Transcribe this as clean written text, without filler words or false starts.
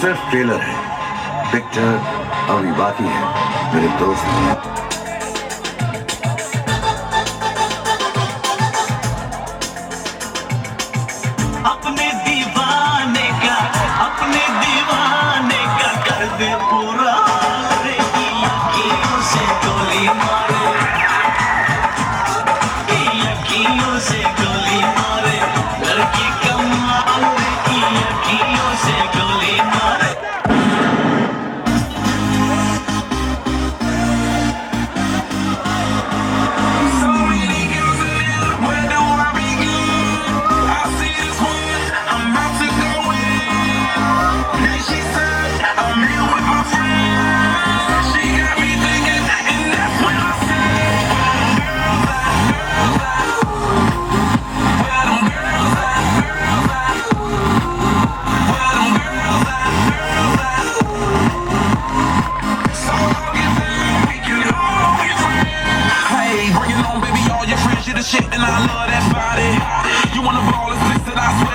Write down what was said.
सिर्फ ट्रेलर है, पिक्चर अभी बाकी है मेरे दोस्त। अपने दीवाने का कर दे पूरा रे की अखियों से गोली मारे, की अखियों से गोली मारे, लड़की कमाल रे की अखियों से गोली मारे। Shit, and I love that body. You wanna ball, it's listed, I swear.